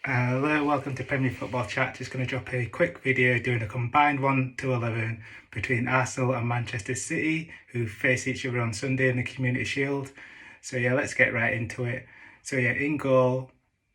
Hello, welcome to Premier Football Chat. Just going to drop a quick video doing a combined 1-11 between Arsenal and Manchester City, who face each other on Sunday in the Community Shield. So yeah, let's get right into it. So yeah, in goal,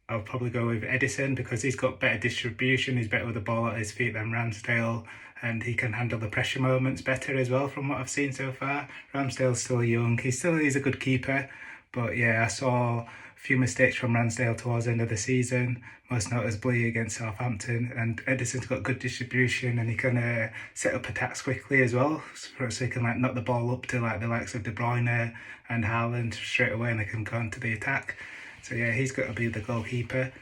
I'll probably go with Edison because he's got better distribution, he's better with the ball at his feet than Ramsdale, and he can handle the pressure moments better as well from what I've seen so far. Ramsdale's still young, he's a good keeper, but yeah, I saw a few mistakes from Ramsdale towards the end of the season, most notably against Southampton, and Edison's got good distribution and he can set up attacks quickly as well, so he can knock the ball up to the likes of De Bruyne and Haaland straight away and they can go into the attack. So yeah, he's got to be the goalkeeper.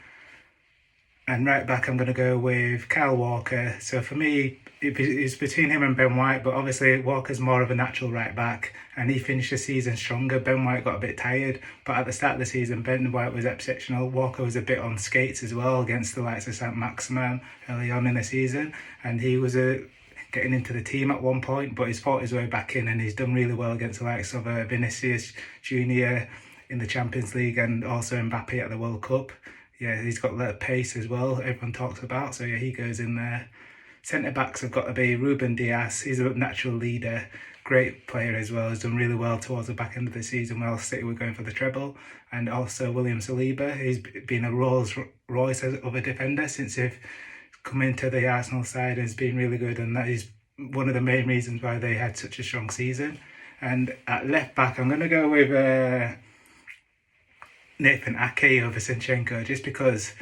And right back, I'm going to go with Kyle Walker. So for me, it's between him and Ben White, but obviously Walker's more of a natural right back, and he finished the season stronger. Ben White got a bit tired, but at the start of the season, Ben White was exceptional. Walker was a bit on skates as well against the likes of Saint-Maximin early on in the season, and he was getting into the team at one point, but he's fought his way back in, and he's done really well against the likes of Vinicius Junior in the Champions League and also Mbappe at the World Cup. Yeah, he's got the pace as well, everyone talks about, so yeah, he goes in there. Centre-backs have got to be Ruben Dias, he's a natural leader, great player as well, has done really well towards the back end of the season while City were going for the treble. And also William Saliba, he's been a Rolls Royce of a defender since he's come into the Arsenal side and has been really good, and that is one of the main reasons why they had such a strong season. And at left back, I'm going to go with Nathan Ake over Zinchenko, just because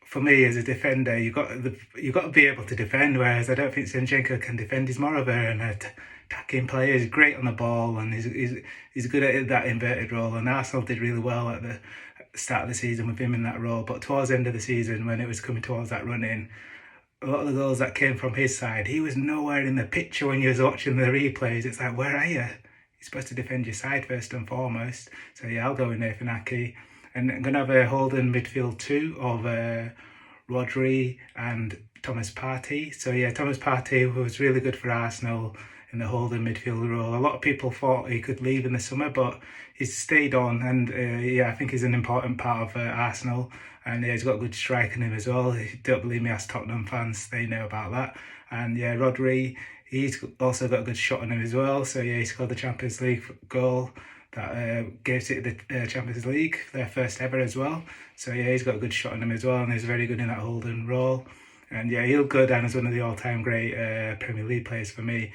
for me as a defender, you've got to be able to defend, whereas I don't think Zinchenko can defend. He's more of an attacking player. He's great on the ball and he's good at that inverted role, and Arsenal did really well at the start of the season with him in that role, but towards the end of the season when it was coming towards that run-in, a lot of the goals that came from his side, he was nowhere in the picture when you was watching the replays. It's like, where are you? You're supposed to defend your side first and foremost. So yeah, I'll go with Nathan Ake. And I'm going to have a holding midfield two of Rodri and Thomas Partey. So yeah, Thomas Partey was really good for Arsenal in the holding midfield role. A lot of people thought he could leave in the summer, but he's stayed on, and yeah, I think he's an important part of Arsenal, and yeah, he's got a good strike in him as well. Don't believe me, as Tottenham fans, they know about that. And yeah, Rodri, he's also got a good shot on him as well. So yeah, he scored the Champions League goal that gave City the Champions League, their first ever as well. So yeah, he's got a good shot on him as well, and he's very good in that holding role. And yeah, he'll go down as one of the all-time great Premier League players for me.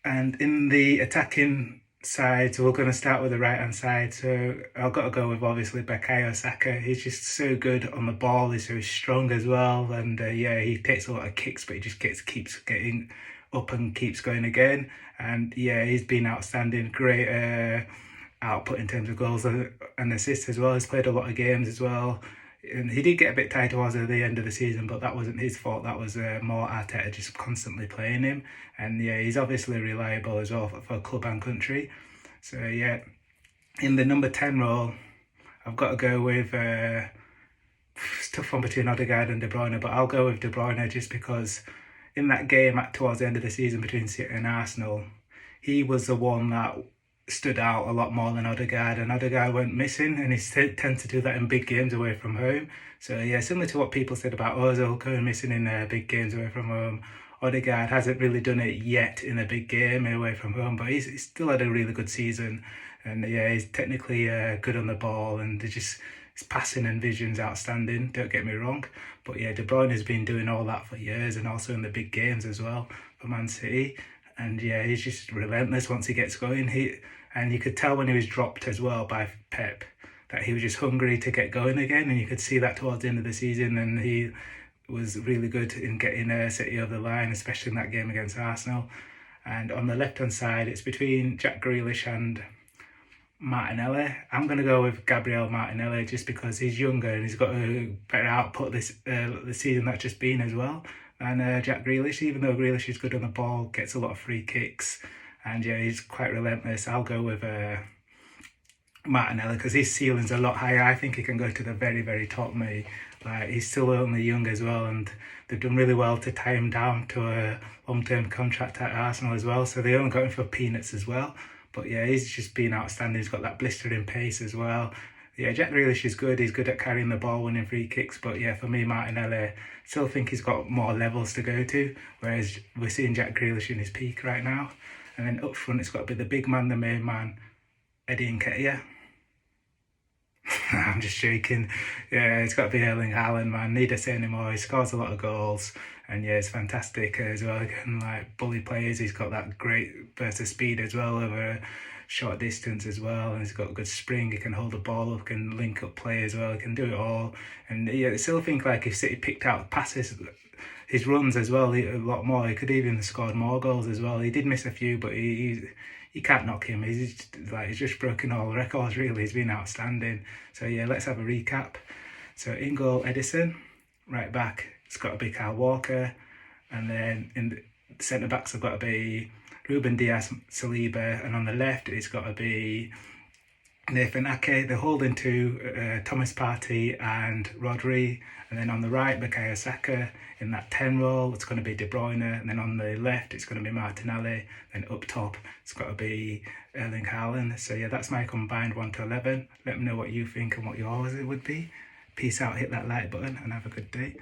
And in the attacking side, so we're going to start with the right-hand side. So I've got to go with obviously Bukayo Saka. He's just so good on the ball. He's so strong as well, and yeah, he takes a lot of kicks, but he just keeps getting up and keeps going again. And yeah, he's been outstanding. Great output in terms of goals and assists as well. He's played a lot of games as well. And he did get a bit tired towards the end of the season, but that wasn't his fault. That was more Arteta just constantly playing him. And yeah, he's obviously reliable as well for club and country. So yeah, in the number 10 role, I've got to go with it's a tough one between Odegaard and De Bruyne, but I'll go with De Bruyne just because in that game towards the end of the season between City and Arsenal, he was the one that stood out a lot more than Odegaard, and Odegaard went missing, and he tends to do that in big games away from home. So yeah, similar to what people said about Ozil going missing in big games away from home, Odegaard hasn't really done it yet in a big game away from home, but he's still had a really good season, and yeah, he's technically good on the ball, and his passing and vision's outstanding, don't get me wrong. But yeah, De Bruyne has been doing all that for years, and also in the big games as well for Man City. And yeah, he's just relentless once he gets going. And you could tell when he was dropped as well by Pep that he was just hungry to get going again, and you could see that towards the end of the season, and he was really good in getting City over the line, especially in that game against Arsenal. And on the left-hand side, it's between Jack Grealish and Martinelli. I'm going to go with Gabriel Martinelli just because he's younger and he's got a better output the season that's just been as well. And Jack Grealish, even though Grealish is good on the ball, gets a lot of free kicks, and yeah, he's quite relentless. I'll go with Martinelli because his ceiling's a lot higher. I think he can go to the very, very top, mate. Like, he's still only young as well, and they've done really well to tie him down to a long-term contract at Arsenal as well. So they only got him for peanuts as well. But yeah, he's just been outstanding. He's got that blistering pace as well. yeah, Jack Grealish is good. He's good at carrying the ball, winning free kicks. But yeah, for me, Martinelli, still think he's got more levels to go to. Whereas we're seeing Jack Grealish in his peak right now. And then up front, it's got to be the big man, the main man, Eddie Nketiah. I'm just joking. Yeah, it's got to be Erling Haaland, man. Need to say anymore. He scores a lot of goals, and yeah, it's fantastic as well. He can like bully players. He's got that great burst of speed as well over a short distance as well, and he's got a good spring. He can hold the ball up, can link up play as well. He can do it all, and yeah, I still think like if City picked out passes, his runs as well, a lot more. He could even scored more goals as well. He did miss a few, but you can't knock him. He's just broken all records. Really, he's been outstanding. So yeah, let's have a recap. So in goal, Edison. Right back, it's got to be Kyle Walker, and then in the centre backs have got to be Ruben Dias, Saliba, and on the left it's got to be Nathan Ake. They're holding to Thomas Partey and Rodri, and then on the right, Bukayo Saka. In that 10 role, it's going to be De Bruyne, and then on the left, it's going to be Martinelli. Then up top, it's got to be Erling Haaland. So yeah, that's my combined 1 to 11. Let me know what you think and what yours would be. Peace out, hit that like button, and have a good day.